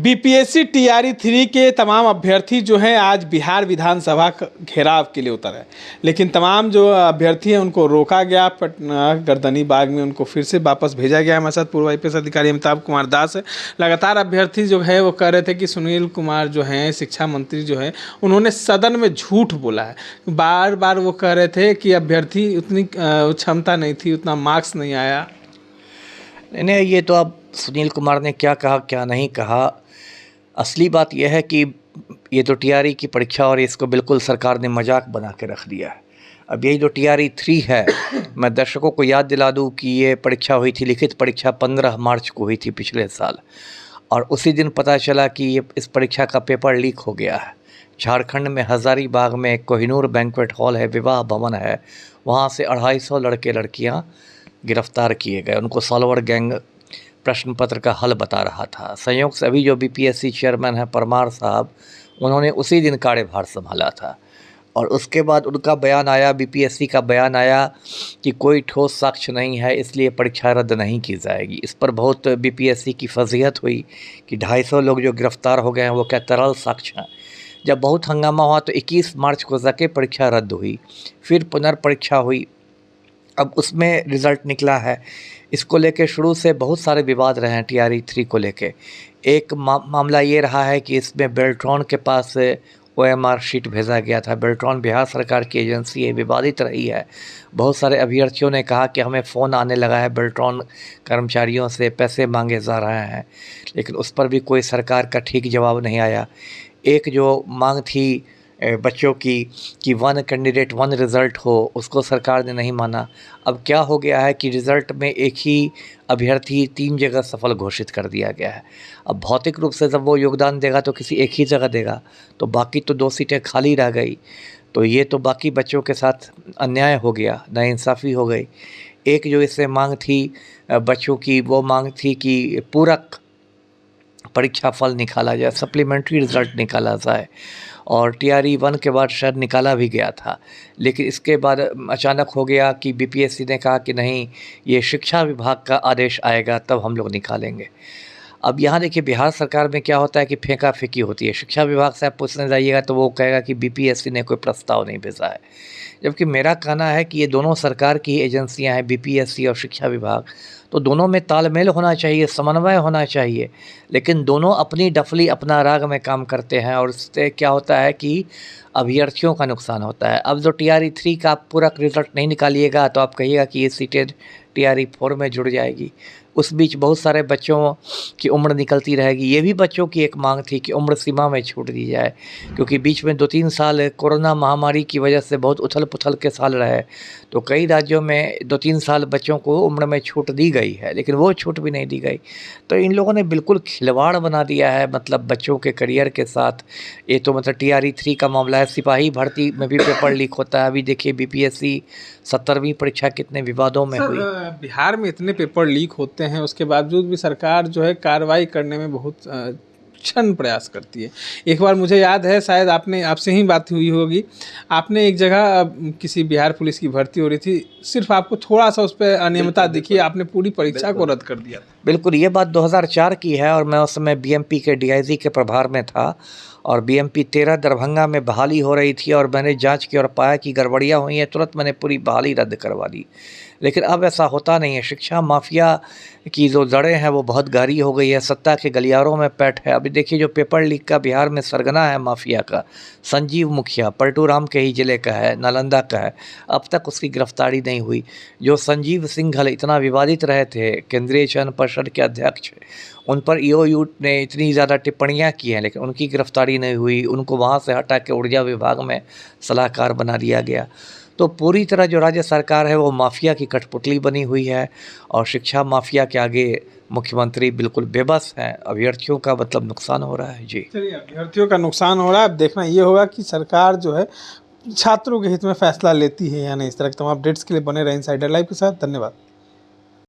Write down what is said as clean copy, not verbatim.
BPSC TRE 3 के तमाम अभ्यर्थी जो हैं आज बिहार विधानसभा घेराव के लिए उतर है, लेकिन तमाम जो अभ्यर्थी हैं उनको रोका गया। पटना गर्दनी बाग में उनको फिर से वापस भेजा गया। हमारे साथ पूर्व IPS अधिकारी अमिताभ कुमार दास है। लगातार अभ्यर्थी जो है वो कह रहे थे कि सुनील कुमार जो हैं शिक्षा मंत्री जो है उन्होंने सदन में झूठ बोला है। बार बार वो कह रहे थे कि अभ्यर्थी उतनी क्षमता नहीं थी, उतना मार्क्स नहीं आया। नहीं, ये तो अब सुनील कुमार ने क्या कहा क्या नहीं कहा, असली बात यह है कि ये तो टीआरई की परीक्षा और इसको बिल्कुल सरकार ने मजाक बना के रख दिया है। अब यही जो टीआरई 3 है, मैं दर्शकों को याद दिला दूं कि ये परीक्षा हुई थी, लिखित परीक्षा 15 मार्च को हुई थी पिछले साल, और उसी दिन पता चला कि ये इस परीक्षा का पेपर लीक हो गया है। झारखंड में हज़ारीबाग में कोहिनूर बैंक्वेट हॉल है, विवाह भवन है, वहाँ से 250 लड़के लड़कियाँ गिरफ्तार किए गए। उनको सॉल्वर गैंग प्रश्न पत्र का हल बता रहा था। संयोग से अभी जो बीपीएससी चेयरमैन है परमार साहब, उन्होंने उसी दिन कार्यभार संभाला था, और उसके बाद उनका बयान आया, बीपीएससी का बयान आया कि कोई ठोस साक्ष्य नहीं है, इसलिए परीक्षा रद्द नहीं की जाएगी। इस पर बहुत बीपीएससी की फजीहत हुई कि 250 लोग जो गिरफ्तार हो गए हैं वो क्या तरल साक्ष्य हैं। जब बहुत हंगामा हुआ तो 21 मार्च को जाके परीक्षा रद्द हुई, फिर पुनर्परीक्षा हुई। अब उसमें रिज़ल्ट निकला है। इसको लेके शुरू से बहुत सारे विवाद रहे हैं टीआरई 3 को लेके। एक मामला ये रहा है कि इसमें बेल्ट्रॉन के पास OMR शीट भेजा गया था। बेल्ट्रॉन बिहार सरकार की एजेंसी है, विवादित रही है। बहुत सारे अभ्यर्थियों ने कहा कि हमें फ़ोन आने लगा है बेल्ट्रॉन कर्मचारियों से, पैसे मांगे जा रहे हैं, लेकिन उस पर भी कोई सरकार का ठीक जवाब नहीं आया। एक जो मांग थी बच्चों की कि 1 कैंडिडेट 1 रिज़ल्ट हो, उसको सरकार ने नहीं माना। अब क्या हो गया है कि रिज़ल्ट में एक ही अभ्यर्थी 3 जगह सफल घोषित कर दिया गया है। अब भौतिक रूप से जब वो योगदान देगा तो किसी एक ही जगह देगा, तो बाकी तो 2 सीटें खाली रह गई। तो ये तो बाकी बच्चों के साथ अन्याय हो गया, नाइंसाफ़ी हो गई। एक जो इससे मांग थी बच्चों की, वो मांग थी कि पूरक परीक्षा फल निकाला जाए, सप्लीमेंट्री रिज़ल्ट निकाला जाए, और टीआरई 1 के बाद शायद निकाला भी गया था। लेकिन इसके बाद अचानक हो गया कि बीपीएससी ने कहा कि नहीं, ये शिक्षा विभाग का आदेश आएगा तब हम लोग निकालेंगे। अब यहाँ देखिए बिहार सरकार में क्या होता है कि फेंका फेंकी होती है। शिक्षा विभाग से आप पूछने जाइएगा तो वो कहेगा कि बीपीएससी ने कोई प्रस्ताव नहीं भेजा है, जबकि मेरा कहना है कि ये दोनों सरकार की एजेंसियां हैं, बीपीएससी और शिक्षा विभाग, तो दोनों में तालमेल होना चाहिए, समन्वय होना चाहिए। लेकिन दोनों अपनी डफली अपना राग में काम करते हैं, और इससे क्या होता है कि अभ्यर्थियों का नुकसान होता है। अब जो टीआरई 3 का पूरा रिज़ल्ट नहीं निकालिएगा तो आप कहिएगा कि ये सीटें टीआरई 4 में जुड़ जाएगी। उस बीच बहुत सारे बच्चों की उम्र निकलती रहेगी। ये भी बच्चों की एक मांग थी कि उम्र सीमा में छूट दी जाए, क्योंकि बीच में 2-3 साल कोरोना महामारी की वजह से बहुत उथल पुथल के साल रहे, तो कई राज्यों में 2-3 साल बच्चों को उम्र में छूट दी गई है, लेकिन वो छूट भी नहीं दी गई। तो इन लोगों ने बिल्कुल खिलवाड़ बना दिया है, मतलब बच्चों के करियर के साथ। ये तो मतलब टीआरई 3 का मामला है, सिपाही भर्ती में भी पेपर लीक होता है। अभी देखिए बीपीएससी 70वीं परीक्षा कितने विवादों में हुई। बिहार में इतने पेपर लीक होते हैं, उसके बावजूद भी सरकार जो है कार्रवाई करने में बहुत क्षण प्रयास करती है। एक बार मुझे याद है, शायद आपसे ही बात हुई होगी, आपने एक जगह किसी बिहार पुलिस की भर्ती हो रही थी, सिर्फ आपको थोड़ा सा उस पर अनियमितता दिखी, आपने पूरी परीक्षा को रद्द कर दिया। बिल्कुल, ये बात 2004 की है, और मैं उस समय बीएमपी के डीआईजी के प्रभार में था, और बीएमपी 13 दरभंगा में बहाली हो रही थी, और मैंने जांच की और पाया कि गड़बड़ियाँ हुई हैं, तुरंत मैंने पूरी बहाली रद्द करवा दी। लेकिन अब ऐसा होता नहीं है। शिक्षा माफिया की जो जड़ें हैं वो बहुत गहरी हो गई है, सत्ता के गलियारों में पैठ है। अभी देखिए जो पेपर लीक का बिहार में सरगना है माफिया का, संजीव मुखिया पलटू राम के ही ज़िले का है, नालंदा का है, अब तक उसकी गिरफ्तारी नहीं हुई। जो संजीव सिंघल इतना विवादित रहे थे, केंद्रीय चयन परिषद के अध्यक्ष, उन पर ईओयू ने इतनी ज़्यादा टिप्पणियां की हैं, लेकिन उनकी गिरफ्तारी नहीं हुई। उनको वहां से हटा के ऊर्जा विभाग में सलाहकार बना दिया गया। तो पूरी तरह जो राज्य सरकार है वो माफिया की कठपुतली बनी हुई है, और शिक्षा माफिया के आगे मुख्यमंत्री बिल्कुल बेबस हैं। अभ्यर्थियों का मतलब नुकसान हो रहा है। जी चलिए, अभ्यर्थियों का नुकसान हो रहा है। अब देखना ये होगा कि सरकार जो है छात्रों के हित में फैसला लेती है या नहीं। इस तरह के तमाम अपडेट्स के लिए बने रहे इनसाइडर लाइव के साथ। धन्यवाद।